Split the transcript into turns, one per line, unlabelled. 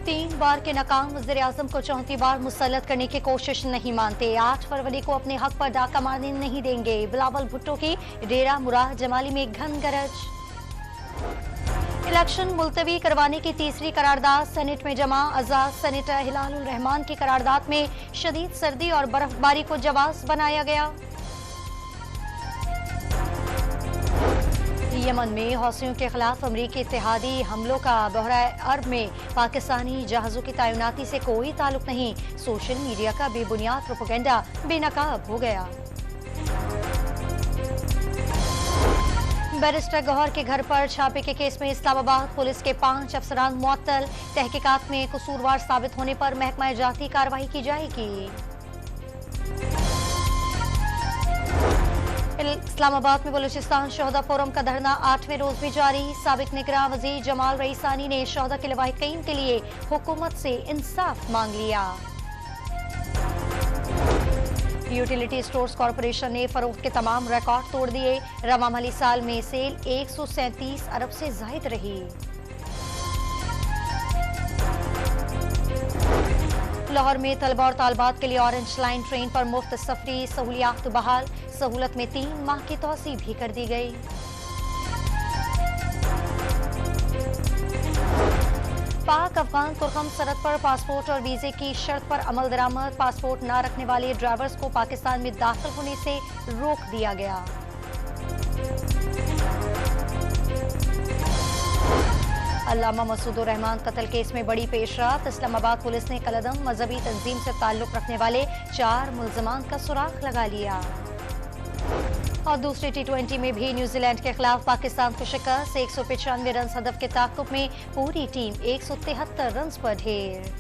3 बार के नाकाम वज़ीर-ए-आज़म को चौथी बार मुसल्लत करने की कोशिश नहीं मानते। 8 फरवरी को अपने हक पर डाका मारने नहीं देंगे। बिलावल भुट्टो की डेरा मुराद जमाली में घन गरज। इलेक्शन मुलतवी करवाने की तीसरी करारदाद सेनेट में जमा। आजाद सेनेटर हिलालुर रहमान की करारदाद में शदीद सर्दी और बर्फबारी को जवाब बनाया गया। यमन में हौसियों के खिलाफ अमरीकी इत्तेहादी हमलों का बहरा अरब में पाकिस्तानी जहाजों की तैनाती से कोई ताल्लुक नहीं। सोशल मीडिया का बेबुनियाद प्रोपेगेंडा बेनकाब हो गया। बैरिस्टर गौहर के घर पर छापे के केस में इस्लामाबाद पुलिस के 5 अफसरान मुअत्तल। तहकीकात में कसूरवार साबित होने पर महकमा जाती कार्रवाई की जाएगी। इस्लामाबाद में बलूचिस्तान शोहदा फोरम का धरना 8वें रोज भी जारी। साबिक निगरान वजीर जमाल रईसानी ने शोहदा के लवाहिकीन के लिए हुकूमत से इंसाफ मांग लिया। यूटिलिटी स्टोर्स कॉरपोरेशन ने फरोख्त के तमाम रिकॉर्ड तोड़ दिए। रवा माली साल में सेल 137 अरब से जायद रही। लाहौर में तलबा और तालबात के लिए ऑरेंज लाइन ट्रेन पर मुफ्त सफरी सहूलियात बहाल। सहूलत में 3 माह की तोसी भी कर दी गई। पाक अफगान तुर्कम सरहद पर पासपोर्ट और वीजे की शर्त पर अमल दरामद। पासपोर्ट न रखने वाले ड्राइवर्स को पाकिस्तान में दाखिल होने से रोक दिया गया। अल्लामा मसूद रहमान कत्ल केस में बड़ी पेशरफ्त। इस्लामाबाद पुलिस ने कलदम मजहबी तंजीम से ताल्लुक रखने वाले 4 मुल्जमान का सुराग लगा लिया। और दूसरे T20 में भी न्यूजीलैंड के खिलाफ पाकिस्तान को शिकस्त। 195 रन हदफ के ताकुब में पूरी टीम 173 रन पर ढेर।